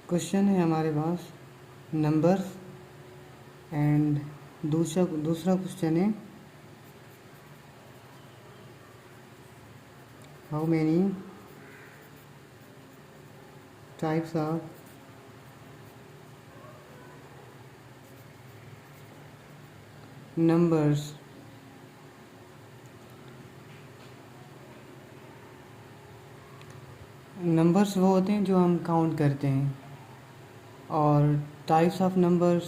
Question है हमारे पास numbers and दूसरा क्वेश्चन है how many types of numbers numbers वो होते हैं जो हम काउंट करते हैं, और टाइप्स ऑफ नंबर्स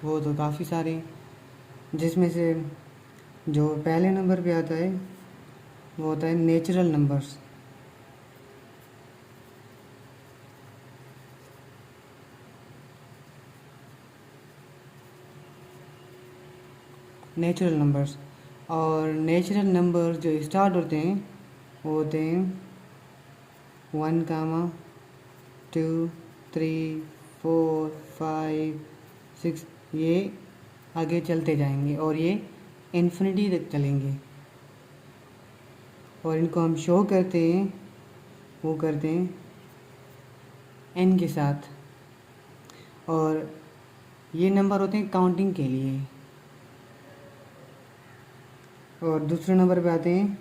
वो तो काफ़ी सारे हैं, जिसमें से जो पहले नंबर पे आता है वो होता है नेचुरल नंबर्स। नेचुरल नंबर्स और नेचुरल नंबर जो स्टार्ट होते हैं वो होते हैं 1, 2, 3, 4, 5, 6। ये आगे चलते जाएंगे और ये इन्फिनिटी तक चलेंगे, और इनको हम शो करते हैं, वो करते हैं n के साथ। और ये नंबर होते हैं काउंटिंग के लिए। और दूसरे नंबर पे आते हैं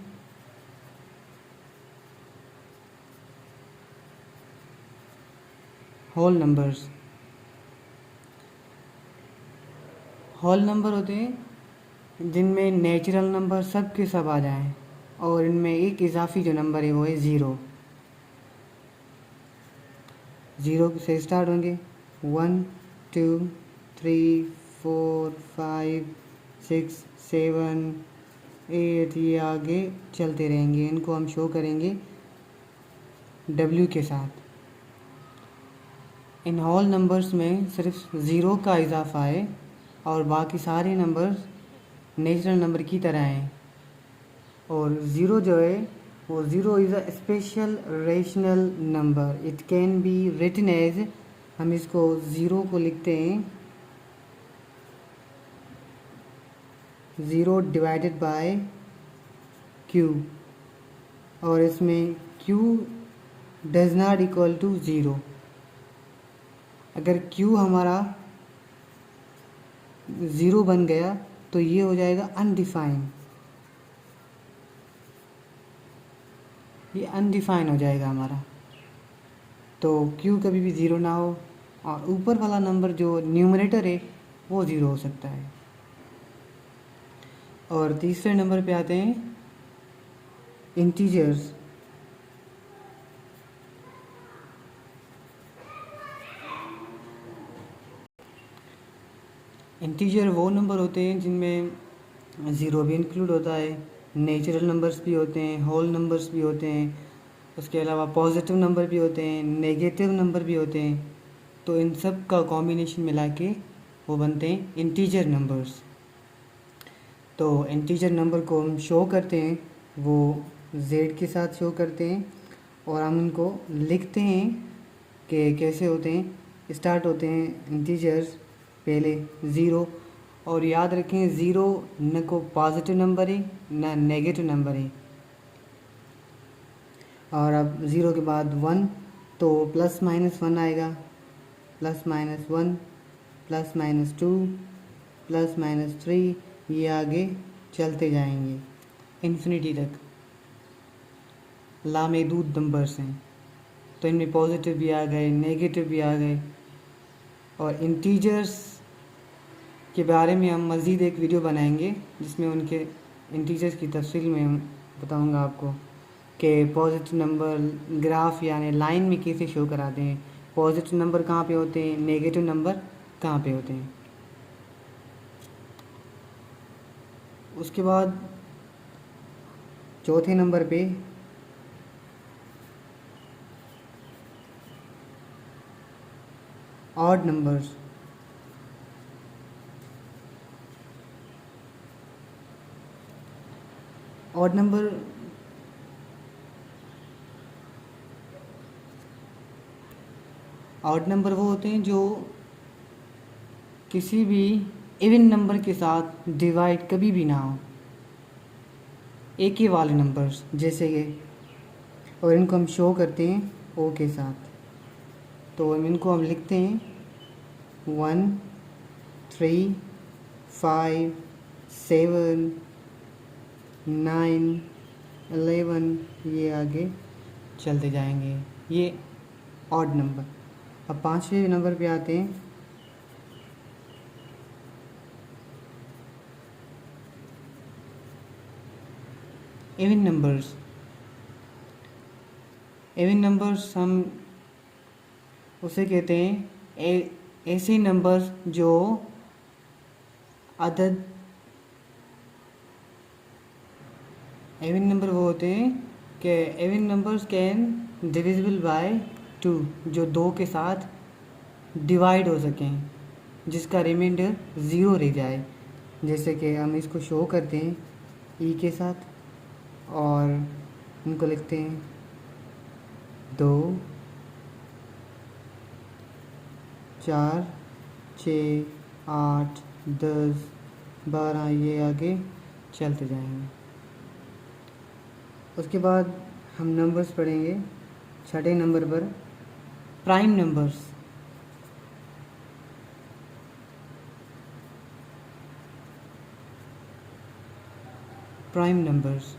होल नंबर्स। होल नंबर होते हैं जिनमें नेचुरल नंबर सब के सब आ जाएं, और इनमें एक इजाफी जो नंबर है वो है ज़ीरो। ज़ीरो से स्टार्ट होंगे 1, 2, 3, 4, 5, 6, 7, 8। ये आगे चलते रहेंगे, इनको हम शो करेंगे W के साथ। इन होल नंबर्स में सिर्फ ज़ीरो का इजाफा है और बाकी सारे नंबर्स नेचुरल नंबर की तरह हैं। और ज़ीरो जो है वो zero is a special rational number. It can be written as, हम इसको ज़ीरो को लिखते हैं ज़ीरो डिवाइडेड बाय क्यू, और इसमें q does not equal to zero. अगर क्यू हमारा ज़ीरो बन गया तो ये हो जाएगा अनडिफाइंड, ये अनडिफाइन हो जाएगा हमारा। तो क्यू कभी भी ज़ीरो ना हो, और ऊपर वाला नंबर जो न्यूमरेटर है वो ज़ीरो हो सकता है। और तीसरे नंबर पे आते हैं इंटीजर्स। इंटीजर वो नंबर होते हैं जिनमें ज़ीरो भी इंक्लूड होता है, नेचुरल नंबर्स भी होते हैं, होल नंबर्स भी होते हैं, उसके अलावा पॉजिटिव नंबर भी होते हैं, नेगेटिव नंबर भी होते हैं। तो इन सब का कॉम्बिनेशन मिला के वो बनते हैं इंटीजर नंबर्स। तो इंटीजर नंबर को हम शो करते हैं वो z के साथ शो करते हैं, और हम इनको लिखते हैं कि कैसे होते हैं। स्टार्ट होते हैं इंटीजर्स पहले ज़ीरो, और याद रखें ज़ीरो न को पॉजिटिव नंबर है न नेगेटिव नंबर है। और अब ज़ीरो के बाद 1, तो प्लस माइनस 1 आएगा, plus minus 1, plus minus 2, plus minus 3। ये आगे चलते जाएंगे इन्फिनिटी तक। लामहदूद नंबर्स हैं, तो इनमें पॉजिटिव भी आ गए, नेगेटिव भी आ गए। और इंटीजर्स के बारे में हम मज़ीद एक वीडियो बनाएंगे जिसमें उनके इंटीजर्स की तफसील में बताऊंगा आपको कि पॉजिटिव नंबर ग्राफ यानी लाइन में कैसे शो कराते हैं, पॉजिटिव नंबर कहाँ पे होते हैं, नेगेटिव नंबर कहाँ पे होते हैं। उसके बाद चौथे नंबर पे odd numbers. Odd number odd number वो होते हैं जो किसी भी इवन नंबर के साथ डिवाइड कभी भी ना हो, एक ही वाले नंबर्स जैसे कि, और इनको हम शो करते हैं ओ के साथ। तो इनको हम लिखते हैं 1 3 5 7 9 11, ये आगे चलते जाएंगे, ये ऑड नंबर। अब 5वें नंबर पे आते हैं। Even numbers. इवन नंबर्स हम उसे कहते हैं ऐसे नंबर्स जो अदद इवन नंबर वो होते हैं कि even numbers can divisible by 2, जो 2 के साथ डिवाइड हो सकें, जिसका रिमाइंडर 0 रह जाए। जैसे कि हम इसको शो करते हैं ई के साथ और इनको लिखते हैं 2 4 6 8 10 12, ये आगे चलते जाएंगे। उसके बाद हम नंबर्स पढ़ेंगे। 6ठे नंबर पर prime numbers. Prime numbers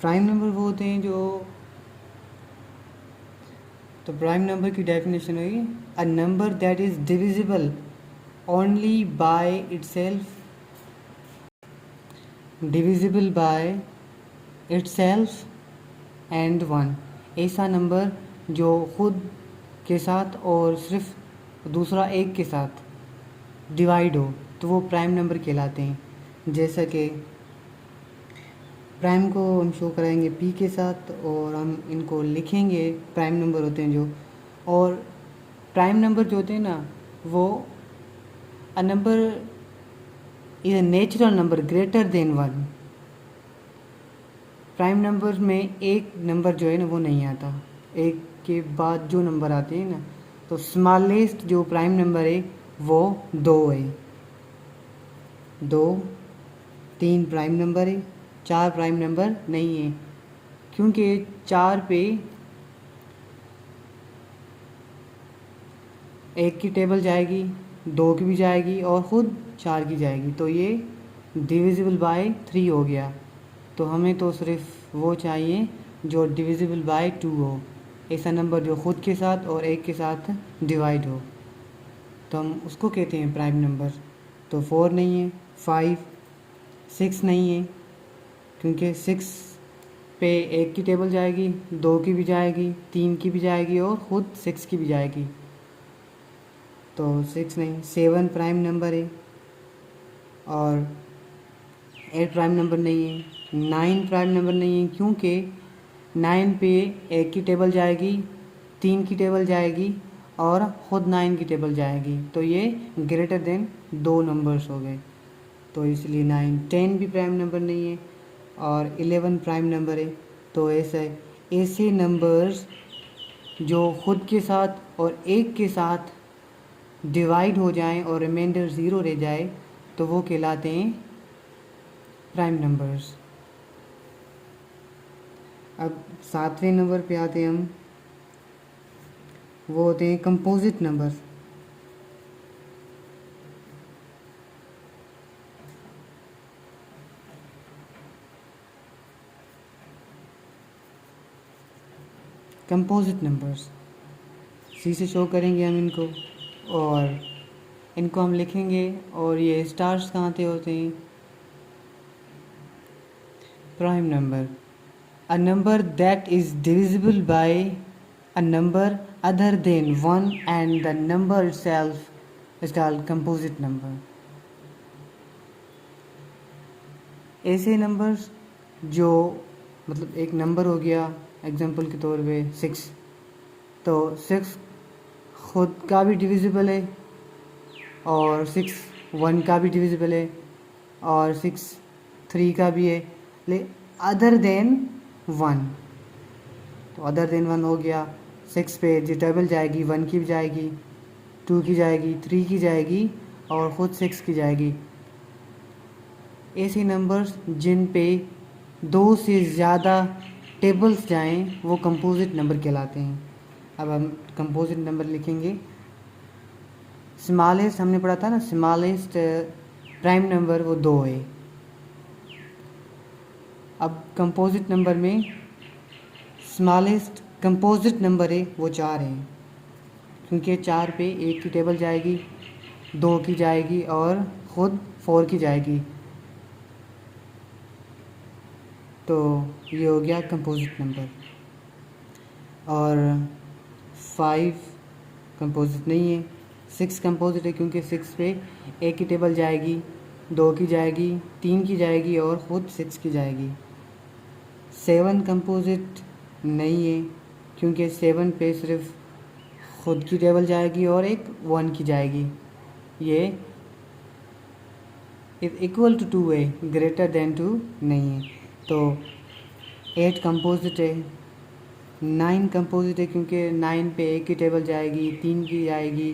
prime number वो होते हैं जो, तो प्राइम नंबर की डेफिनेशन हुई a number that is divisible only by itself, divisible by itself and 1। ऐसा नंबर जो खुद के साथ और सिर्फ दूसरा एक के साथ डिवाइड हो, तो वो प्राइम नंबर कहलाते हैं। जैसा कि प्राइम को हम शो कराएंगे पी के साथ और हम इनको लिखेंगे, प्राइम नंबर होते हैं जो। और प्राइम नंबर जो होते हैं ना, वो अ number is a natural number greater than 1। Prime number में एक नंबर जो है ना वो नहीं आता, एक के बाद जो नंबर आते हैं ना, तो स्मॉलेस्ट जो प्राइम नंबर है वो 2 है। 2 3 प्राइम नंबर है, 4 प्राइम नंबर नहीं है, क्योंकि 4 पे एक की टेबल जाएगी, 2 की भी जाएगी और ख़ुद 4 की जाएगी, तो ये डिविजिबल बाय 3 हो गया। तो हमें तो सिर्फ वो चाहिए जो डिविजिबल बाय 2 हो, ऐसा नंबर जो ख़ुद के साथ और एक के साथ डिवाइड हो, तो हम उसको कहते हैं प्राइम नंबर। तो 4 नहीं है, 5 6 नहीं है, क्योंकि 6 पे एक की टेबल जाएगी, 2 की भी जाएगी, 3 की भी जाएगी और ख़ुद 6 की भी जाएगी, तो 6 नहीं। 7 प्राइम नंबर है और 8 प्राइम नंबर नहीं है। 9 प्राइम नंबर नहीं है, क्योंकि 9 पे एक की टेबल जाएगी, 3 की टेबल जाएगी और ख़ुद 9 की टेबल जाएगी, तो ये ग्रेटर देन 2 नंबर्स हो गए, तो इसलिए 9। 10 भी प्राइम नंबर नहीं है और 11 प्राइम नंबर है। तो ऐसे नंबर्स जो ख़ुद के साथ और एक के साथ डिवाइड हो जाएं और रिमाइंडर 0 रह जाए, तो वो कहलाते हैं प्राइम नंबर्स। अब 7वें नंबर पे आते हैं हम, वो होते हैं कंपोजिट नंबर। कंपोजिट नंबर्स सी से शो करेंगे हम इनको और इनको हम लिखेंगे, और ये स्टार्स कहाँ से होते हैं? Prime number a number that is divisible by a number other than 1 and the number itself is called composite number. ऐसे नंबर्स जो, मतलब एक नंबर हो गया एग्जांपल के तौर पे 6, तो 6 खुद का भी डिविजिबल है और 6 1 का भी डिविजिबल है और 6 3 का भी है, ले अदर देन 1। तो अदर देन 1 हो गया, 6 पे जो टेबल जाएगी 1 की भी जाएगी, 2 की जाएगी, 3 की जाएगी और ख़ुद 6 की जाएगी। ऐसे नंबर्स जिन पे दो से ज़्यादा टेबल्स जाएं वो कंपोजिट नंबर कहलाते हैं। अब हम कंपोजिट नंबर लिखेंगे। स्मॉलेस्ट हमने पढ़ा था ना, स्मॉलेस्ट प्राइम नंबर वो 2 है। अब कंपोजिट नंबर में स्मॉलेस्ट कंपोजिट नंबर है वो 4 है, क्योंकि 4 पे 1 की टेबल जाएगी, 2 की जाएगी और ख़ुद 4 की जाएगी। तो ये हो गया कंपोजिट नंबर। और 5 कंपोजिट नहीं है, 6 कंपोजिट है, क्योंकि 6 पे 1 की टेबल जाएगी, 2 की जाएगी, 3 की जाएगी और ख़ुद 6 की जाएगी। 7 कंपोजिट नहीं है, क्योंकि 7 पे सिर्फ ख़ुद की टेबल जाएगी और एक 1 की जाएगी। ये इक्वल टू 2 है, ग्रेटर देन 2 नहीं है। तो 8 कंपोजिट है। 9 कंपोजिट है, क्योंकि 9 पे 1 की टेबल जाएगी, 3 की जाएगी,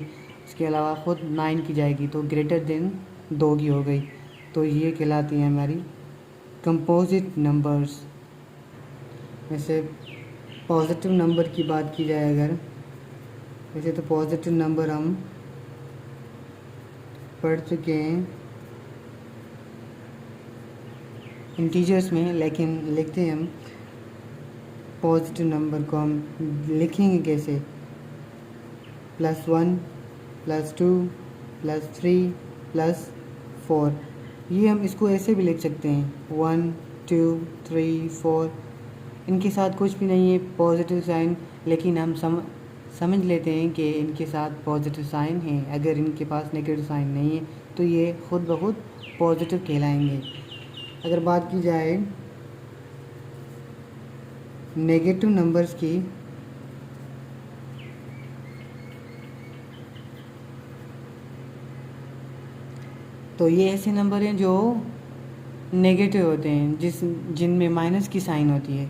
इसके अलावा ख़ुद 9 की जाएगी, तो ग्रेटर देन 2 की हो गई। तो ये कहलाती हैं हमारी कंपोजिट नंबर्स। वैसे पॉजिटिव नंबर की बात की जाए अगर, वैसे तो पॉजिटिव नंबर हम पढ़ चुके हैं इंटीजर्स में, लेकिन लिखते हैं हम पॉजिटिव नंबर को हम लिखेंगे कैसे? +1 +2 +3 +4। ये हम इसको ऐसे भी लिख सकते हैं 1 2 3 4। इनके साथ कुछ भी नहीं है पॉजिटिव साइन, लेकिन हम समझ लेते हैं कि इनके साथ पॉजिटिव साइन है। अगर इनके पास नेगेटिव साइन नहीं है तो ये खुद ब खुद पॉजिटिव कहलाएंगे। अगर बात की जाए नेगेटिव नंबर्स की, तो ये ऐसे नंबर हैं जो नेगेटिव होते हैं, जिनमें माइनस की साइन होती है,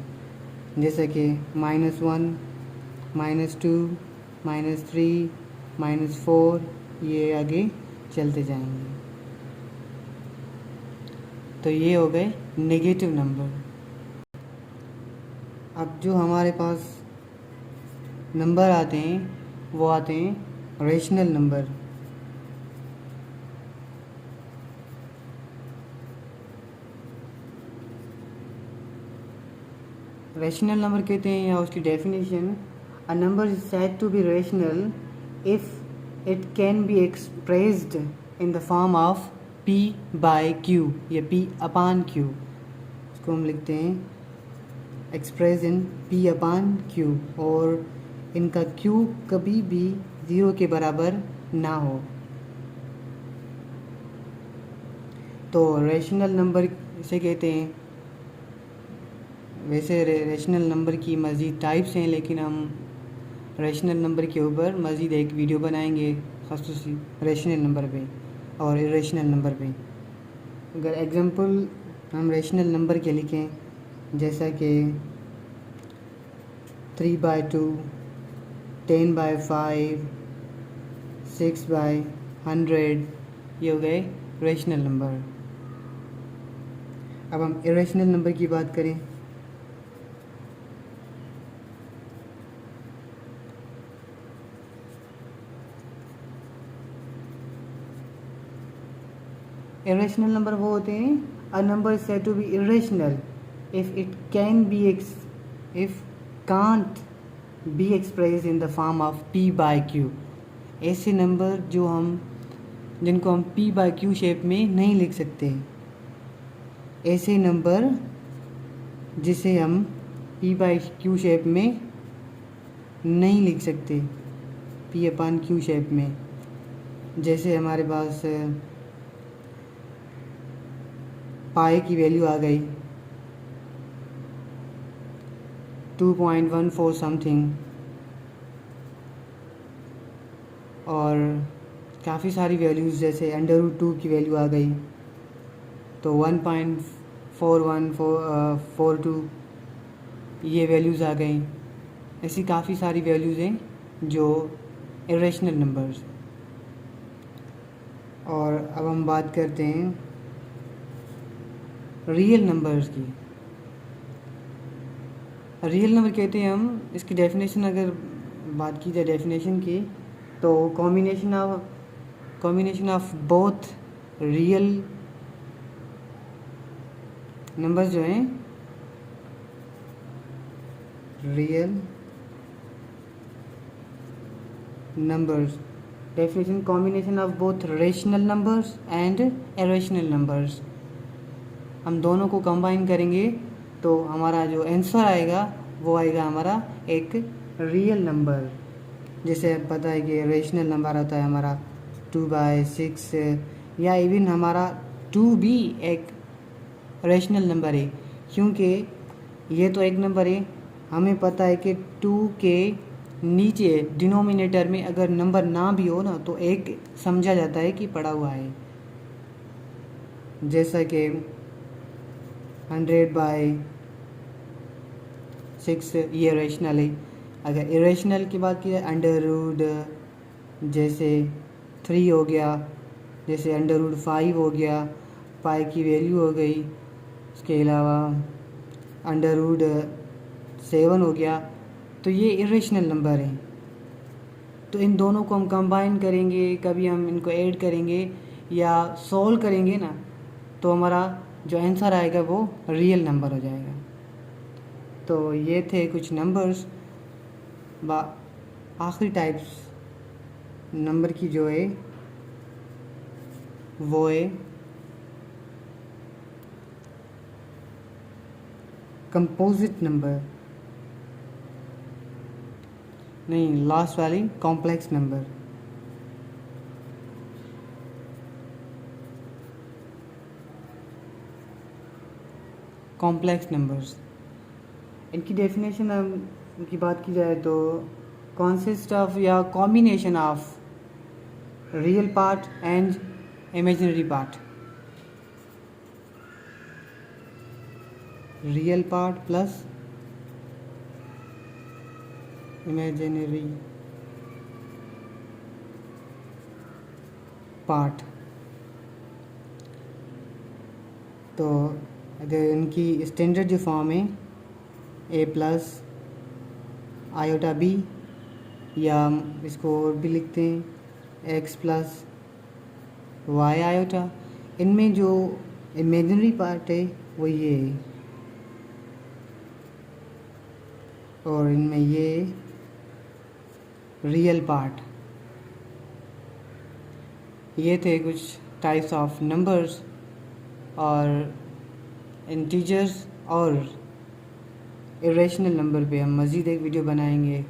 जैसे कि -1 -2 -3 -4, ये आगे चलते जाएंगे। तो ये हो गए नेगेटिव नंबर। अब जो हमारे पास नंबर आते हैं वो आते हैं रेशनल नंबर। रेशनल नंबर कहते हैं, या उसकी definition, a number is said to be rational if it can be expressed in the form of p by q या p अपान q। इसको हम लिखते हैं express in p upon q, और इनका q कभी भी 0 के बराबर ना हो। तो रेशनल नंबर इसे कहते हैं। वैसे रेशनल नंबर की मज़ीद टाइप्स हैं, लेकिन हम रेशनल नंबर के ऊपर मज़ीद एक वीडियो बनाएंगे ख़ासतौर रेशनल नंबर पे और इरेशनल नंबर पे। अगर एग्जांपल हम रेशनल नंबर के लिखें, जैसा कि 3/2 10/5 6/100, ये हो गए रेशनल नंबर। अब हम इरेशनल नंबर की बात करें, इरेशनल नंबर वो होते हैं, a number is said to be irrational if it can be if can't be express in the form of p by q। ऐसे नंबर जिनको हम p बाय q शेप में नहीं लिख सकते, ऐसे नंबर जिसे हम p बाय q शेप में नहीं लिख सकते, p अपान q शेप में। जैसे हमारे पास पाई की वैल्यू आ गई 2.14 समथिंग, और काफ़ी सारी वैल्यूज़ जैसे √2 की वैल्यू आ गई तो 1.4142 ये वैल्यूज़ आ गई। ऐसी काफ़ी सारी वैल्यूज़ हैं जो इरेशनल नंबर्स। और अब हम बात करते हैं रियल नंबर्स की। रियल नंबर कहते हैं हम, इसकी डेफिनेशन अगर बात की जाए डेफिनेशन की, तो combination of both real numbers जो हैं, real numbers, definition combination of both rational numbers and irrational numbers, हम दोनों को कंबाइन करेंगे तो हमारा जो आंसर आएगा वो आएगा हमारा एक रियल नंबर। जैसे पता है कि रेशनल नंबर होता है हमारा 2/6, या इवन हमारा 2 भी एक रेशनल नंबर है, क्योंकि ये तो एक नंबर है, हमें पता है कि 2 के नीचे डिनोमिनेटर में अगर नंबर ना भी हो ना तो एक समझा जाता है कि पड़ा हुआ है। जैसा कि 100/6 ये रेशनल है। अगर इरेशनल की बात की जाए, अंडर जैसे 3 हो गया, जैसे √5 हो गया, पाई की वैल्यू हो गई, उसके अलावा √7 हो गया, तो ये इरेशनल नंबर है। तो इन दोनों को हम कंबाइन करेंगे, कभी हम इनको ऐड करेंगे या सॉल्व करेंगे ना, तो हमारा जो आंसर आएगा वो रियल नंबर हो जाएगा। तो ये थे कुछ नंबर्स। आखिरी टाइप्स नंबर की जो है वो है कंपोजिट नंबर, नहीं लास्ट वाली कॉम्प्लेक्स नंबर। कॉम्प्लेक्स नंबर्स, इनकी डेफिनेशन की बात की जाए तो कॉन्सिस्ट ऑफ या combination of real part and imaginary part, real part plus imaginary part. तो अगर इनकी स्टैंडर्ड जो फॉर्म है a+ आयोटा b, या इसको और भी लिखते हैं x+ y आयोटा, इनमें जो इमेजिनरी पार्ट है वो ये है और इनमें ये रियल पार्ट। ये थे कुछ टाइप्स ऑफ नंबर्स, और इंटीजर्स और इरेशनल नंबर पे हम मज़ीद एक वीडियो बनाएंगे।